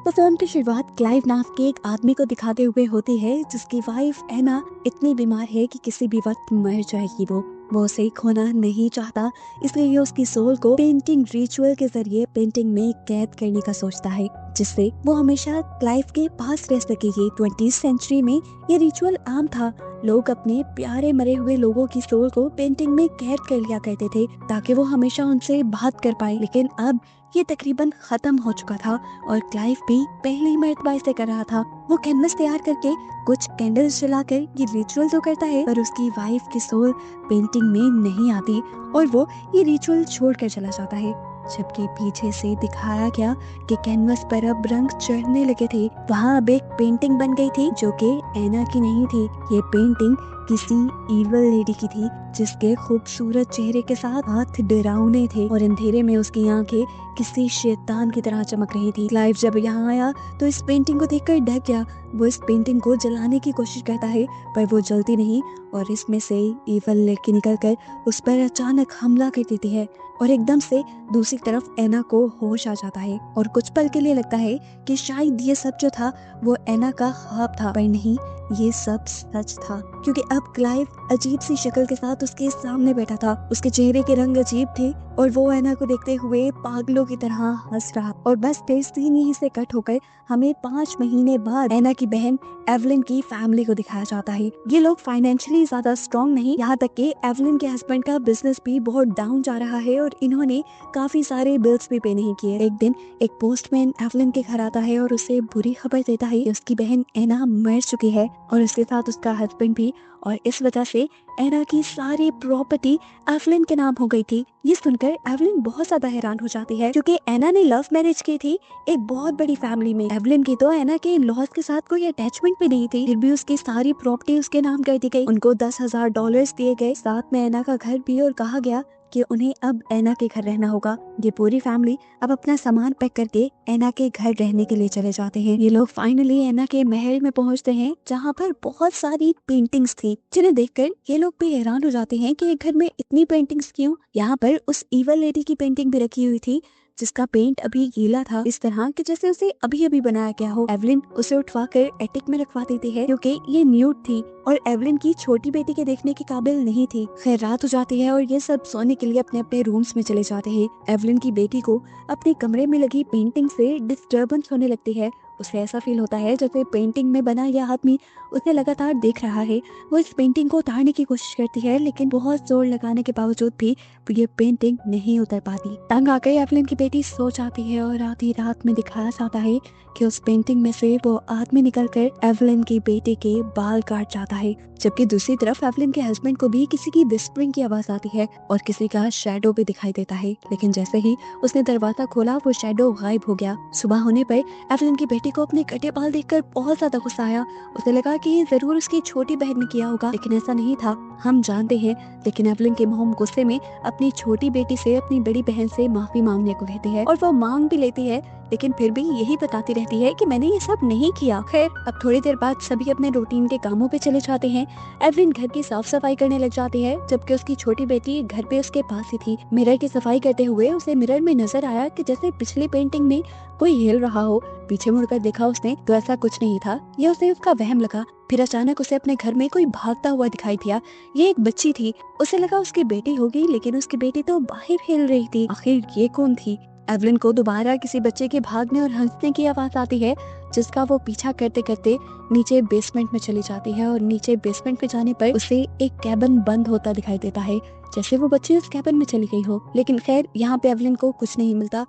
तो फिल्म की शुरुआत क्लाइव नाम के एक आदमी को दिखाते हुए होती है जिसकी वाइफ एना इतनी बीमार है कि किसी भी वक्त मर जाएगी। वो उसे खोना नहीं चाहता, इसलिए ये उसकी सोल को पेंटिंग रिचुअल के जरिए पेंटिंग में कैद करने का सोचता है, जिससे वो हमेशा क्लाइव के पास रह सकेगी। 20वीं सेंचुरी में ये रिचुअल आम था। लोग अपने प्यारे मरे हुए लोगों की सोल को पेंटिंग में कैद कर लिया करते थे ताकि वो हमेशा उनसे बात कर पाए, लेकिन अब ये तकरीबन खत्म हो चुका था और क्लाइव भी पहली मर्तबा इसे कर रहा था। वो कैनवस तैयार करके कुछ कैंडल्स जलाकर ये रिचुअल तो करता है, पर उसकी वाइफ की सोल पेंटिंग में नहीं आती और वो ये रिचुअल छोड़कर चला जाता है। जबकि पीछे से दिखाया गया कि कैनवस पर अब रंग चढ़ने लगे थे। वहाँ अब एक पेंटिंग बन गई थी जो कि एना की नहीं थी। ये पेंटिंग किसी ईवल लेडी की थी जिसके खूबसूरत चेहरे के साथ हाथ डरावने थे और अंधेरे में उसकी आंखें किसी शैतान की तरह चमक रही थी। क्लाइव जब यहाँ आया तो इस पेंटिंग को देखकर ढक गया। वो इस पेंटिंग को जलाने की कोशिश करता है पर वो जलती नहीं और इसमें से ईवल लड़की निकलकर उस पर अचानक हमला कर देती है और एकदम से दूसरी तरफ एना को होश आ जाता है और कुछ पल के लिए लगता है कि शायद ये सब जो था वो एना का ख्वाब था, पर नहीं, ये सब सच था, क्योंकि अब क्लाइव अजीब सी शक्ल के साथ उसके सामने बैठा था। उसके चेहरे के रंग अजीब थे और वो एना को देखते हुए पागलों की तरह हंस रहा। और बस फिर सीन यहीं से कट होकर हमें 5 महीने बाद एना की बहन एवलिन की फैमिली को दिखाया जाता है। ये लोग फाइनेंशियली ज्यादा स्ट्रॉन्ग नहीं, यहाँ तक कि एवलिन के हस्बैंड का बिजनेस भी बहुत डाउन जा रहा है और इन्होंने काफी सारे बिल्स भी पे नहीं किए। एक दिन एक पोस्टमैन एवलिन के घर आता है और उसे बुरी खबर देता है कि उसकी बहन एना मर चुकी है और उसके साथ उसका हस्बैंड भी, और इस वजह से एना की सारी प्रॉपर्टी एवलिन के नाम हो गई थी। ये सुनकर एवलिन बहुत ज्यादा हैरान हो जाती है क्योंकि एना ने लव मैरिज की थी एक बहुत बड़ी फैमिली में। एवलिन की तो एना के लॉस के साथ कोई अटैचमेंट भी नहीं थी, फिर भी उसकी सारी प्रॉपर्टी उसके नाम कर दी गई। उनको $10,000 दिए गए, साथ में एना का घर भी, और कहा गया कि उन्हें अब एना के घर रहना होगा। ये पूरी फैमिली अब अपना सामान पैक करके एना के घर रहने के लिए चले जाते हैं। ये लोग फाइनली एना के महल में पहुंचते हैं जहां पर बहुत सारी पेंटिंग्स थी, जिन्हें देखकर ये लोग भी हैरान हो जाते हैं कि एक घर में इतनी पेंटिंग्स क्यों। यहाँ पर उस ईवल लेडी की पेंटिंग भी रखी हुई थी जिसका पेंट अभी गीला था, इस तरह कि जैसे उसे अभी अभी बनाया गया हो। एवलिन उसे उठवाकर एटिक में रखवा देती है क्योंकि ये न्यूड थी और एवलिन की छोटी बेटी के देखने के काबिल नहीं थी। खैर रात हो जाती है और ये सब सोने के लिए अपने अपने रूम्स में चले जाते हैं। एवलिन की बेटी को अपने कमरे में लगी पेंटिंग से डिस्टर्बेंस होने लगती है। उसे ऐसा फील होता है जैसे पेंटिंग में बना यह आदमी उसे लगातार देख रहा है। वो इस पेंटिंग को उतारने की कोशिश करती है लेकिन बहुत जोर लगाने के बावजूद भी ये पेंटिंग नहीं उतर पाती। तंग आकर एवलिन की बेटी सो जाती है और आधी रात में दिखाया जाता है कि उस पेंटिंग में से वो आदमी निकलकर एवलिन की बेटी के बाल काट जाता है। जबकि दूसरी तरफ एवलिन के हस्बैंड को भी किसी की विस्परिंग की आवाज आती है और किसी का शैडो भी दिखाई देता है, लेकिन जैसे ही उसने दरवाजा खोला वो शैडो गायब हो गया। सुबह होने पर एवलिन की बेटी को अपने कटे बाल देखकर बहुत ज्यादा गुस्सा आया। उसे लगा कि ये जरूर उसकी छोटी बहन ने किया होगा, लेकिन ऐसा नहीं था, हम जानते हैं। लेकिन एवलिन की मॉम गुस्से में अपनी छोटी बेटी से अपनी बड़ी बहन से माफी मांगने को कहती है और वो मांग भी लेती है, लेकिन फिर भी यही बताती रहती है कि मैंने ये सब नहीं किया। खैर अब थोड़ी देर बाद सभी अपने रूटीन के कामों पे चले जाते हैं। एवलिन घर की साफ सफाई करने लग जाती है जबकि उसकी छोटी बेटी घर पे उसके पास ही थी। मिरर की सफाई करते हुए उसे मिरर में नजर आया कि जैसे पिछली पेंटिंग में कोई हिल रहा हो। पीछे मुड़कर देखा उसने तो ऐसा कुछ नहीं था, यह उसे उसका वहम लगा। फिर अचानक उसे अपने घर में कोई भागता हुआ दिखाई दिया। ये एक बच्ची थी। उसे लगा उसकी बेटी होगी, लेकिन उसकी बेटी तो बाहर खेल रही थी। आखिर ये कौन थी? एवलिन को दोबारा किसी बच्चे के भागने और हंसने की आवाज आती है जिसका वो पीछा करते करते नीचे बेसमेंट में चली जाती है और नीचे बेसमेंट में जाने पर उसे एक कैबिन बंद होता दिखाई देता है, जैसे वो बच्ची उस कैबिन में चली गई हो। लेकिन खैर यहाँ पे एवलिन को कुछ नहीं मिलता।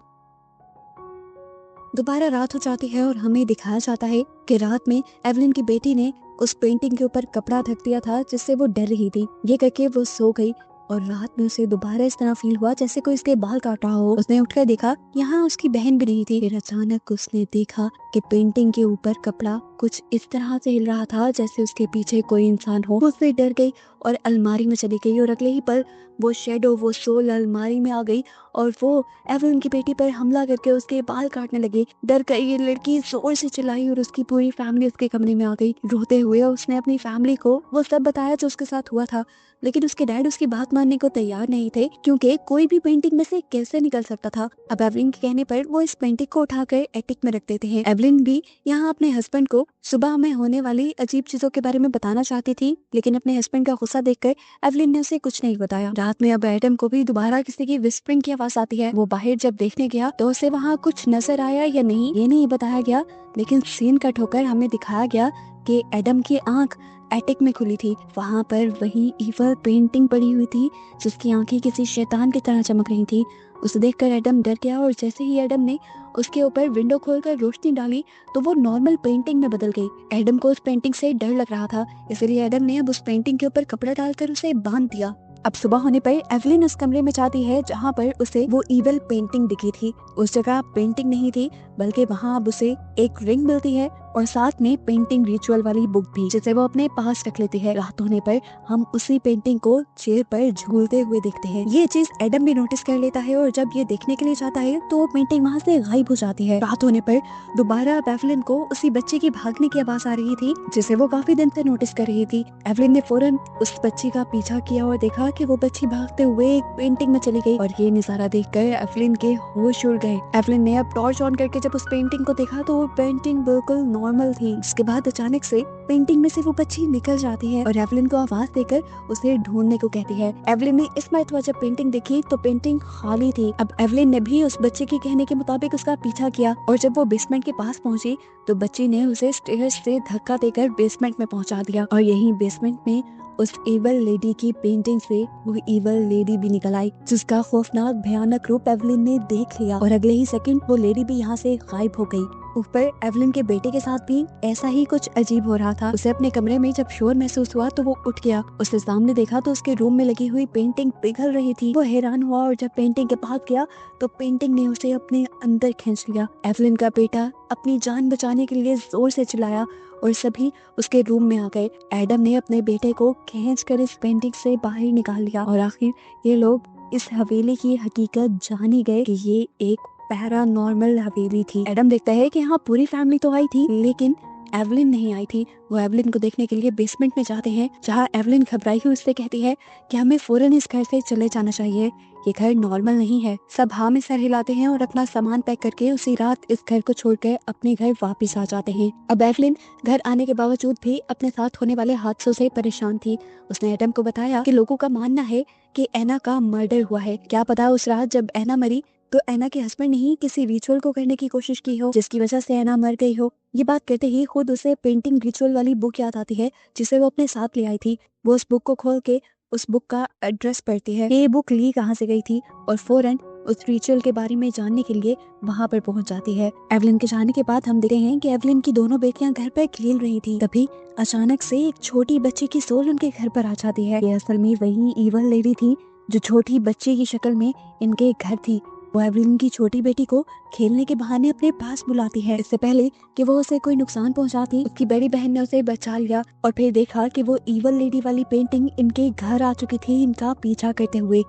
दोबारा रात हो जाती है और हमें दिखाया जाता है कि रात में एवलिन की बेटी ने उस पेंटिंग के ऊपर कपड़ा ढक दिया था जिससे वो डर रही थी। ये करके वो सो गई और रात में उसे दोबारा इस तरह फील हुआ जैसे कोई उसके बाल काट रहा हो। उसने उठकर देखा यहाँ उसकी बहन भी नहीं थी। फिर अचानक उसने देखा कि पेंटिंग के ऊपर कपड़ा कुछ इस तरह से हिल रहा था जैसे उसके पीछे कोई इंसान हो। वो उससे डर गई और अलमारी में चली गई और अगले ही पल वो शैडो, वो सोल अलमारी में आ गई और वो एवलिन की बेटी पर हमला करके उसके बाल काटने लगी। डर कर ये लड़की जोर से चिल्लाई और उसकी पूरी फैमिली उसके कमरे में आ गई। रोते हुए उसने अपनी फैमिली को वो सब बताया जो उसके साथ हुआ था, लेकिन उसके डैड उसकी बात मानने को तैयार नहीं थे क्योंकि कोई भी पेंटिंग में से कैसे निकल सकता था। अब एवलिन के कहने पर वो इस पेंटिंग को उठाकर एटिक में रख देते हैं। एवलिन भी यहाँ अपने हस्बैंड को सुबह में होने वाली अजीब चीजों के बारे में बताना चाहती थी, लेकिन अपने हस्बैंड का गुस्सा देखकर एवलिन ने उसे कुछ नहीं बताया। रात में अब एडम को भी दोबारा किसी की विस्परिंग की आवाज आती है। वो बाहर जब देखने गया तो उसे वहाँ कुछ नजर आया या नहीं ये नहीं बताया गया, लेकिन सीन कट होकर हमें दिखाया गया कि एडम की आंख एटिक में खुली थी। वहाँ पर वही ईवल पेंटिंग पड़ी हुई थी जिसकी आंखें किसी शैतान की तरह चमक रही थी। उसे देखकर एडम डर गया और जैसे ही एडम ने उसके ऊपर विंडो खोलकर रोशनी डाली तो वो नॉर्मल पेंटिंग में बदल गई। एडम को उस पेंटिंग से डर लग रहा था, इसलिए एडम ने अब उस पेंटिंग के ऊपर कपड़ा डालकर उसे बांध दिया। अब सुबह होने पर एवलिन उस कमरे में जाती है जहाँ पर उसे वो ईवल पेंटिंग दिखी थी। उस जगह पेंटिंग नहीं थी, बल्कि वहाँ अब उसे एक रिंग मिलती है और साथ में पेंटिंग रिचुअल वाली बुक भी, जिसे वो अपने पास रख लेती है। रात होने पर हम उसी पेंटिंग को चेयर पर झूलते हुए देखते हैं। ये चीज एडम भी नोटिस कर लेता है और जब ये देखने के लिए जाता है तो वो पेंटिंग वहाँ से गायब हो जाती है। रात होने पर दोबारा एवलिन को उसी बच्चे की भागने की आवाज आ रही थी जिसे वो काफी दिन से नोटिस कर रही थी। एवलिन ने फौरन उस बच्ची का पीछा किया और देखा कि वो बच्ची भागते हुए एक पेंटिंग में चली गई और ये नजारा देखकर एवलिन के होश उड़ गए। एवलिन ने अब टॉर्च ऑन करके जब उस पेंटिंग को देखा तो वो पेंटिंग बिल्कुल नॉर्मल थी। इसके बाद अचानक से पेंटिंग में से वो बच्ची निकल जाती है और एवलिन को आवाज देकर उसे ढूंढने को कहती है। एवलिन ने इस मरतबा जब पेंटिंग देखी तो पेंटिंग खाली थी। अब एवलिन ने भी उस बच्चे के कहने के मुताबिक उसका पीछा किया और जब वो बेसमेंट के पास पहुंची तो बच्ची ने उसे स्टेयर्स से धक्का देकर बेसमेंट में पहुंचा दिया और यही बेसमेंट में उस ईवल लेडी की पेंटिंग से वो ईवल लेडी भी निकल आई, जिसका खौफनाक भयानक रूप एवलिन ने देख लिया और अगले ही सेकंड वो लेडी भी यहाँ से गायब हो गई। ऊपर एवलिन के बेटे के साथ भी ऐसा ही कुछ अजीब हो रहा था। उसे अपने कमरे में जब शोर महसूस हुआ तो वो उठ गया। उसने सामने देखा तो उसके रूम में लगी हुई पेंटिंग पिघल रही थी। वो हैरान हुआ और जब पेंटिंग के पास गया तो पेंटिंग ने उसे अपने अंदर खींच लिया। एवलिन का बेटा अपनी जान बचाने के लिए जोर से चिल्लाया और सभी उसके रूम में आ गए। एडम ने अपने बेटे को खींचकर इस पेंटिंग से बाहर निकाल लिया और आखिर ये लोग इस हवेली की हकीकत जान ही गए कि ये एक पैरानॉर्मल हवेली थी। एडम देखता है कि यहाँ पूरी फैमिली तो आई थी लेकिन एवलिन नहीं आई थी। वो एवलिन को देखने के लिए बेसमेंट में जाते हैं जहाँ एवलिन घबराई हुई उससे कहती है कि हमें फौरन इस घर से चले जाना चाहिए, ये घर नॉर्मल नहीं है। सब हाँ में सर हिलाते हैं और अपना सामान पैक करके उसी रात इस घर को छोड़कर अपने घर वापस आ जाते हैं। अब एवलिन घर आने के बावजूद भी अपने साथ होने वाले हादसों से परेशान थी। उसने एडम को बताया कि लोगों का मानना है कि एना का मर्डर हुआ है। क्या पता उस रात जब एना मरी तो एना के हस्बैंड ने ही किसी रिचुअल को करने की कोशिश की हो जिसकी वजह से एना मर गई हो। ये बात कहते ही खुद उसे पेंटिंग रिचुअल वाली बुक याद आती है जिसे वो अपने साथ ले आई थी। वो उस बुक को खोल के उस बुक का एड्रेस पढ़ती है, ये बुक ली कहाँ से गई थी और फौरन उस रिचुअल के बारे में जानने के लिए वहाँ पर पहुँच जाती है। एवलिन के जाने के बाद हम देखते हैं कि एवलिन की दोनों बेटियां घर पर खेल रही थी। तभी अचानक से एक छोटी बच्ची की सोल उनके घर पर आ जाती है। ये असल में वही ईवल लेडी थी जो छोटी बच्ची की शक्ल में इनके घर थी। वो एवलिन की छोटी बेटी को खेलने के बहाने अपने पास बुलाती है। इससे पहले कि वो उसे कोई नुकसान पहुंचाती, उसकी बड़ी बहन ने उसे बचा लिया और फिर देखा कि वो ईवल लेडी वाली पेंटिंग इनके घर आ चुकी थी इनका पीछा करते हुए।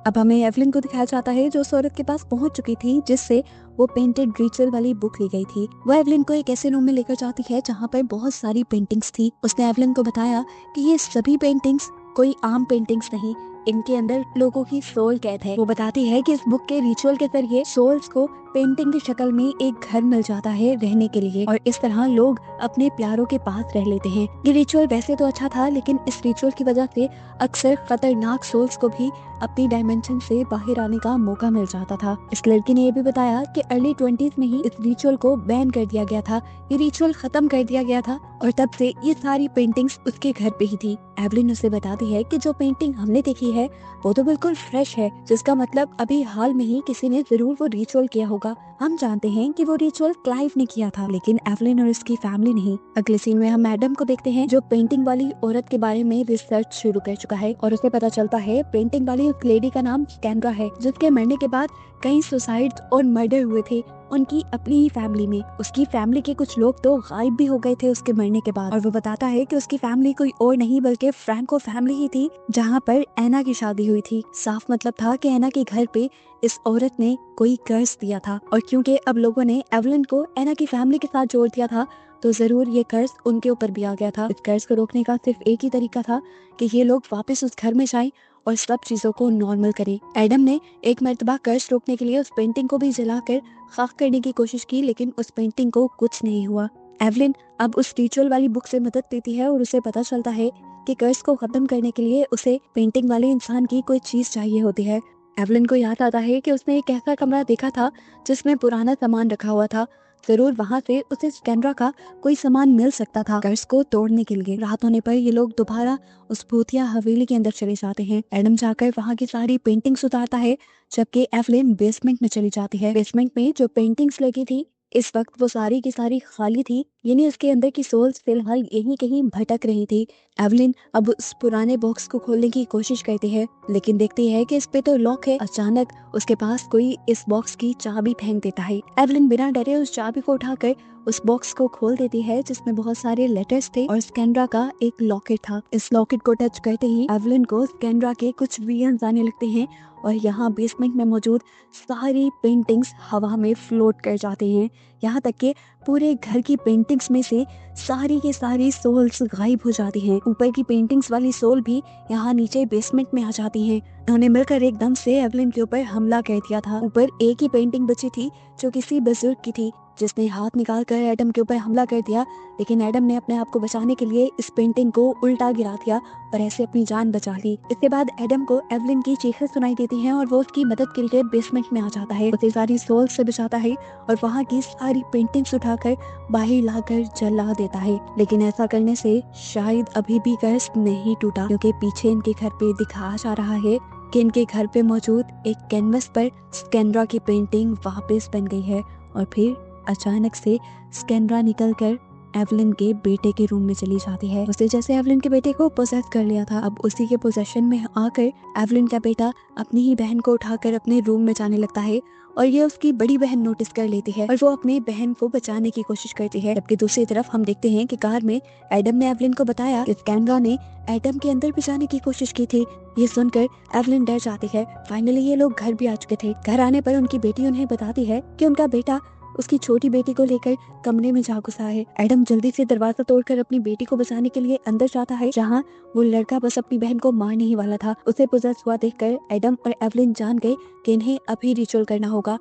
अब हमें एवलिन को दिखाया जाता है जो उस औरत के पास पहुंच चुकी थी जिससे वो पेंटेड रिचुअल वाली बुक ली गई थी। वो एवलिन को एक ऐसे रूम में लेकर जाती है जहाँ पर बहुत सारी पेंटिंग्स थी। उसने एवलिन को बताया कि ये सभी पेंटिंग्स कोई आम पेंटिंग्स नहीं, इनके अंदर लोगों की सोल कैद है। वो बताती है कि इस बुक के रिचुअल के जरिए सोल्स को पेंटिंग की शक्ल में एक घर मिल जाता है रहने के लिए और इस तरह लोग अपने प्यारों के पास रह लेते हैं। ये रिचुअल वैसे तो अच्छा था लेकिन इस रिचुअल की वजह से अक्सर खतरनाक सोल्स को भी अपनी डायमेंशन से बाहर आने का मौका मिल जाता था। इस लड़की ने यह भी बताया कि अर्ली 20s में ही इस रिचुअल को बैन कर दिया गया था, ये रिचुअल खत्म कर दिया गया था और तब से ये सारी पेंटिंग्स उसके घर पे ही थी। एवलिन उसे बताती है कि जो पेंटिंग हमने देखी है वो तो बिल्कुल फ्रेश है, जिसका मतलब अभी हाल में ही किसी ने जरूर वो रिचुअल किया होगा। हम जानते हैं कि वो रिचुअल क्लाइव ने किया था लेकिन एवलिन और उसकी फैमिली नहीं। अगले सीन में हम एडम को देखते हैं जो पेंटिंग वाली औरत के बारे में रिसर्च शुरू कर चुका है और उसे पता चलता है पेंटिंग वाली उस लेडी का नाम कैंड्रा है जिसके मरने के बाद कई सुसाइड और मर्डर हुए थे उनकी अपनी ही फैमिली में। उसकी फैमिली के कुछ लोग तो गायब भी हो गए थे उसके मरने के बाद और वो बताता है कि उसकी फैमिली कोई और नहीं बल्कि फ्रैंको फैमिली ही थी जहाँ पर एना की शादी हुई थी। साफ मतलब था कि एना के घर पे इस औरत ने कोई कर्ज दिया था और क्योंकि अब लोगों ने एवलिन को एना की फैमिली के साथ जोड़ दिया था तो जरूर ये कर्ज उनके ऊपर भी आ गया था। इस कर्ज को रोकने का सिर्फ एक ही तरीका था कि ये लोग वापस उस घर में जाएं और सब चीजों को नॉर्मल करे। एडम ने एक मर्तबा कर्ज रोकने के लिए उस पेंटिंग को भी जलाकर खाक करने की कोशिश की, लेकिन उस पेंटिंग को कुछ नहीं हुआ। एवलिन अब उस रिचुअल वाली बुक से मदद लेती है और उसे पता चलता है कि कर्ज को खत्म करने के लिए उसे पेंटिंग वाले इंसान की कोई चीज चाहिए होती है। एवलिन को याद आता है कि उसने एक ऐसा कमरा देखा था जिसमें पुराना सामान रखा हुआ था, जरूर वहाँ से उसे स्कैनरा का कोई सामान मिल सकता था कर्ज को तोड़ने के लिए। रात होने पर ये लोग दोबारा उस भूतिया हवेली के अंदर चले जाते हैं। एडम जाकर वहाँ की सारी पेंटिंग्स उतारता है, जबकि एवलिन बेसमेंट में चली जाती है। बेसमेंट में जो पेंटिंग्स लगी थी इस वक्त वो सारी की सारी खाली थी, यानी उसके अंदर की सोल्स फिलहाल यहीं कहीं भटक रही थी। एवलिन अब उस पुराने बॉक्स को खोलने की कोशिश करती है, लेकिन देखती है कि इस पे तो लॉक है। अचानक उसके पास कोई इस बॉक्स की चाबी फेंक देता है। एवलिन बिना डरे उस चाबी को उठाकर उस बॉक्स को खोल देती है, जिसमें बहुत सारे लेटर्स थे और स्कैनरा का एक लॉकेट था। इस लॉकेट को टच करते ही एवलिन को स्कैनरा के कुछ विजन्स आने लगते हैं और यहाँ बेसमेंट में मौजूद सारी पेंटिंग्स हवा में फ्लोट कर जाते हैं। यहाँ तक कि पूरे घर की पेंटिंग्स में से सारी की सारी सोल्स गायब हो जाती हैं। ऊपर की पेंटिंग्स वाली सोल भी यहाँ नीचे बेसमेंट में आ जाती हैं। उन्होंने मिलकर एकदम से एवलिन के ऊपर हमला कर दिया था। ऊपर एक ही पेंटिंग बची थी जो किसी बुजुर्ग की थी, जिसने हाथ निकाल कर एडम के ऊपर हमला कर दिया, लेकिन एडम ने अपने आप को बचाने के लिए इस पेंटिंग को उल्टा गिरा दिया और ऐसे अपनी जान बचा ली। इसके बाद एडम को एवलिन की चीखें सुनाई देती हैं और वो उसकी मदद के लिए बेसमेंट में आ जाता है। उसे सारी सोल से बचाता है और वहाँ की सारी पेंटिंग्स उठाकर बाहर लाकर जला देता है। लेकिन ऐसा करने से शायद अभी भी कर्ज नहीं टूटा, क्योंकि पीछे इनके घर पे दिखाया जा रहा है कि इनके घर पे मौजूद एक कैनवस पर स्कैनरा की पेंटिंग वापस बन गई है। और फिर अचानक से स्कैनरा निकलकर एवलिन के बेटे के रूम में चली जाती है। उसे जैसे एवलिन के बेटे को पोसेस कर लिया था, अब उसी के पोजेशन में आकर एवलिन का बेटा अपनी ही बहन को उठाकर अपने रूम में जाने लगता है और ये उसकी बड़ी बहन नोटिस कर लेती है और वो अपनी बहन को बचाने की कोशिश करती है। जबकि दूसरी तरफ हम देखते हैं कि कार में एडम ने एवलिन को बताया कि स्कैनरा ने एडम के अंदर भी जाने की कोशिश की थी। ये सुनकर एवलिन डर जाती है। फाइनली ये लोग घर भी आ चुके थे। घर आने पर उनकी बेटी उन्हें बताती है कि उनका बेटा उसकी छोटी बेटी को लेकर कमरे में जा घुसा है। एडम जल्दी से दरवाजा तोड़कर अपनी बेटी को बचाने के लिए अंदर जाता है, जहां वो लड़का बस अपनी बहन को मारने ही वाला था। उसे पोजेस हुआ देखकर एडम और एवलिन जान गए कि इन्हें अभी रिचुअल करना होगा।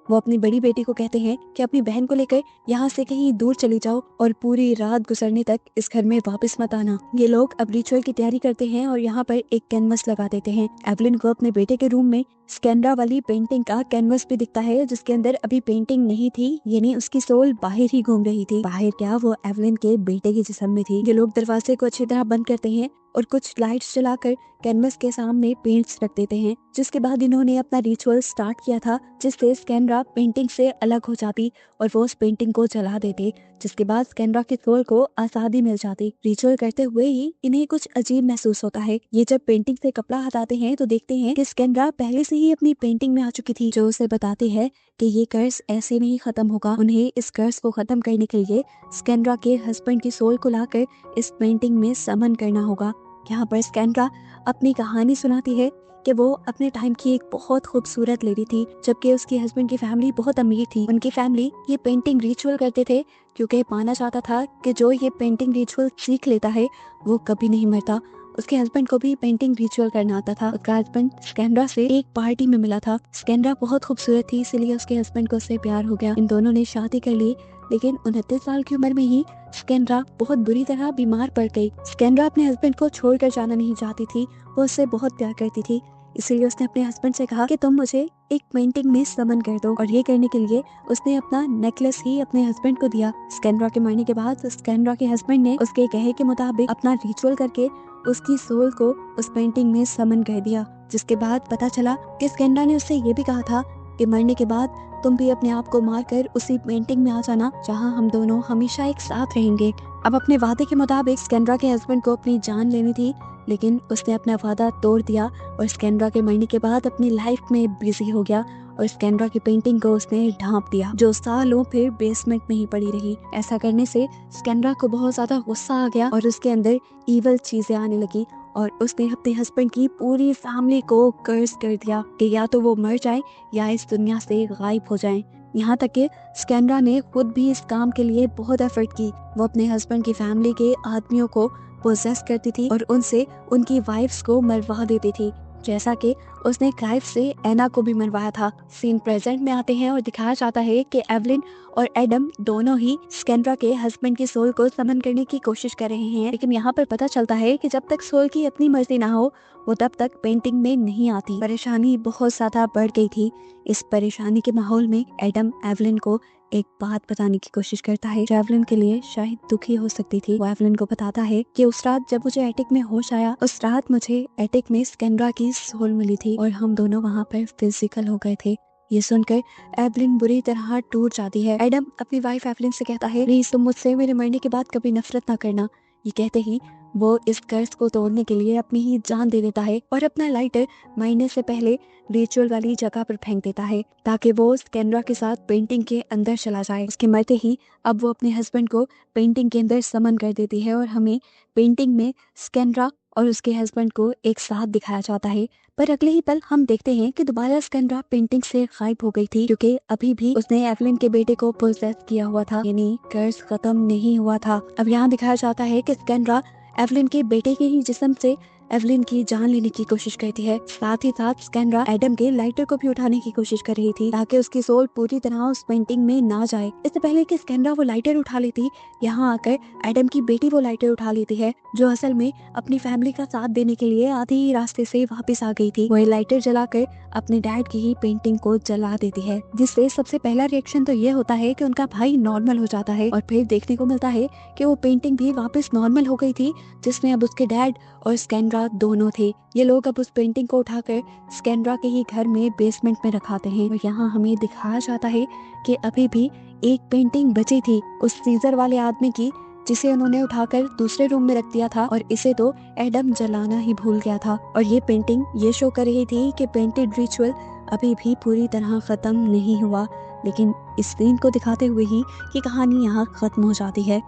वो अपनी बड़ी बेटी को कहते हैं कि अपनी बहन को लेकर यहाँ से कहीं दूर चली जाओ और पूरी रात गुजरने तक इस घर में वापस मत आना। ये लोग अब रिचुअल की तैयारी करते हैं और यहाँ पर एक कैनवस लगा देते हैं। एवलिन को अपने बेटे के रूम में स्कैनरा वाली पेंटिंग का कैनवस भी दिखता है, जिसके अंदर अभी पेंटिंग नहीं थी, यानी उसकी सोल बाहर ही घूम रही थी। बाहर क्या, वो एवलिन के बेटे के जिस्म में थी। ये लोग दरवाजे को अच्छी तरह बंद करते हैं और कुछ लाइट्स जलाकर कैनवस के सामने पेंट्स रख देते हैं, जिसके बाद इन्होंने अपना रिचुअल स्टार्ट किया था, जिससे स्कैनरा पेंटिंग से अलग हो जाती और वो उस पेंटिंग को जला देते, जिसके बाद स्कैनरा की सोल को आजादी मिल जाती। रिचुअल करते हुए ही इन्हें कुछ अजीब महसूस होता है। ये जब पेंटिंग से कपड़ा हटाते हैं तो देखते हैं कि स्कैनरा पहले से ही अपनी पेंटिंग में आ चुकी थी, जो उसे बताते हैं कि ये कर्ज ऐसे नहीं खत्म होगा। उन्हें इस कर्ज को खत्म करने के लिए स्कैनरा के हस्बैंड की सोल को लाकर इस पेंटिंग में समन करना होगा। यहाँ पर स्कैनरा अपनी कहानी सुनाती है कि वो अपने टाइम की एक बहुत खूबसूरत लेडी थी, जबकि उसके हस्बैंड की फैमिली बहुत अमीर थी। उनकी फैमिली ये पेंटिंग रिचुअल करते थे क्योंकि माना जाता था कि जो ये पेंटिंग रिचुअल सीख लेता है वो कभी नहीं मरता। उसके हस्बैंड को भी पेंटिंग रिचुअल करना आता था। उसका हस्बैंड स्कैनरा से एक पार्टी में मिला था। स्कैनरा बहुत खूबसूरत थी, इसीलिए उसके हस्बैंड को उससे प्यार हो गया। इन दोनों ने शादी कर ली, लेकिन 29 साल की उम्र में ही स्कैनरा बहुत बुरी तरह बीमार पड़ गई। स्कैनरा अपने हस्बैंड को छोड़कर जाना नहीं चाहती थी, वो उससे बहुत प्यार करती थी, इसीलिए उसने अपने हस्बैंड से कहा कि तुम मुझे एक पेंटिंग में समन कर दो, और ये करने के लिए उसने अपना नेकलेस ही अपने हस्बैंड को दिया। स्कैनरा के मरने के बाद स्कैनरा के हस्बैंड ने उसके कहे के मुताबिक अपना रिचुअल करके उसकी सोल को उस पेंटिंग में समन कर दिया, जिसके बाद पता चला कि स्कैनरा ने उससे ये भी कहा था कि मरने के बाद तुम भी अपने आप को मारकर उसी पेंटिंग में आ जाना, जहां हम दोनों हमेशा एक साथ रहेंगे। अब अपने वादे के मुताबिक स्कैनरा के हस्बैंड को अपनी जान लेनी थी, लेकिन उसने अपना वादा तोड़ दिया और स्कैनरा के मरने के बाद अपनी लाइफ में बिजी हो गया और स्कैनरा की पेंटिंग को उसने ढांप दिया, जो सालों फिर बेसमेंट में ही पड़ी रही। ऐसा करने से स्कैनरा को बहुत ज्यादा गुस्सा आ गया और उसके अंदर ईवल चीजें आने लगी और उसने अपने हस्बैंड की पूरी फैमिली को कर्ज कर दिया कि या तो वो मर जाए या इस दुनिया से गायब हो जाएं। यहाँ तक कि स्कैनरा ने खुद भी इस काम के लिए बहुत एफर्ट की। वो अपने हस्बैंड की फैमिली के आदमियों को पोजेस करती थी और उनसे उनकी वाइफ्स को मरवा देती थी, जैसा कि उसने क्लाइव से एना को भी मरवाया था। सीन प्रेजेंट में आते हैं और दिखाया जाता है कि एवलिन और एडम दोनों ही स्कैंड्रा के हस्बैंड की सोल को समन करने की कोशिश कर रहे हैं, लेकिन यहाँ पर पता चलता है कि जब तक सोल की अपनी मर्जी ना हो वो तब तक पेंटिंग में नहीं आती। परेशानी बहुत ज्यादा बढ़ गई थी। इस परेशानी के माहौल में एडम एवलिन को एक बात बताने की कोशिश करता है जो एवलिन के लिए शायद दुखी हो सकती थी। वो एवलिन को बताता है कि उस रात जब मुझे एटिक में होश आया, उस रात मुझे एटिक में स्कैंड्रा की सोल मिली थी और हम दोनों वहाँ पर फिजिकल हो गए थे। ये सुनकर एवलिन बुरी तरह टूट जाती है। एडम अपनी वाइफ एवलिन से कहता है, प्लीज तुम मुझसे मेरे मरने के बाद कभी नफरत ना करना। ये कहते ही वो इस कर्ज को तोड़ने के लिए अपनी ही जान दे देता है और अपना लाइटर मरने से पहले रिचुअल वाली जगह पर फेंक देता है ताकि वो स्कैंड्रा के साथ पेंटिंग के अंदर चला जाए। उसके मरते ही अब वो अपने हस्बैंड को पेंटिंग के अंदर समन कर देती है और हमें पेंटिंग में स्कैंड्रा और उसके हस्बैंड को एक साथ दिखाया जाता है। पर अगले ही पल हम देखते हैं कि दोबारा स्कैंड्रा पेंटिंग से गायब हो गई थी, क्योंकि अभी भी उसने एवलिन के बेटे को पोजेस किया हुआ था, यानी कर्ज खत्म नहीं हुआ था। अब यहाँ दिखाया जाता है कि स्कैंड्रा एवलिन के बेटे के ही जिस्म से एवलिन की जान लेने की कोशिश करती है। साथ ही साथ स्कैंड्रा एडम के लाइटर को भी उठाने की कोशिश कर रही थी ताकि उसकी सोल पूरी तरह उस पेंटिंग में ना जाए। इससे पहले कि स्कैंड्रा वो लाइटर उठा लेती, यहाँ आकर एडम की बेटी वो लाइटर उठा लेती है, जो असल में अपनी फैमिली का साथ देने के लिए आधे ही रास्ते से वापस आ गई थी। वही लाइटर जलाकर अपने डैड की ही पेंटिंग को जला देती है, जिससे सबसे पहला रिएक्शन तो ये होता है कि उनका भाई नॉर्मल हो जाता है और फिर देखने को मिलता है कि वो पेंटिंग भी वापस नॉर्मल हो गई थी, जिसमें अब उसके डैड और स्कैंड्रा दोनों थे। ये लोग अब उस पेंटिंग को उठाकर स्कैंड्रा के ही घर में बेसमेंट में रखाते हैं और यहाँ हमें दिखाया जाता है कि अभी भी एक पेंटिंग बची थी उस सीजर वाले आदमी की, जिसे उन्होंने उठाकर दूसरे रूम में रख दिया था और इसे तो एडम जलाना ही भूल गया था। और ये पेंटिंग ये शो कर रही थी कि पेंटेड रिचुअल अभी भी पूरी तरह खत्म नहीं हुआ, लेकिन इस सीन को दिखाते हुए ही ये कहानी यहाँ खत्म हो जाती है।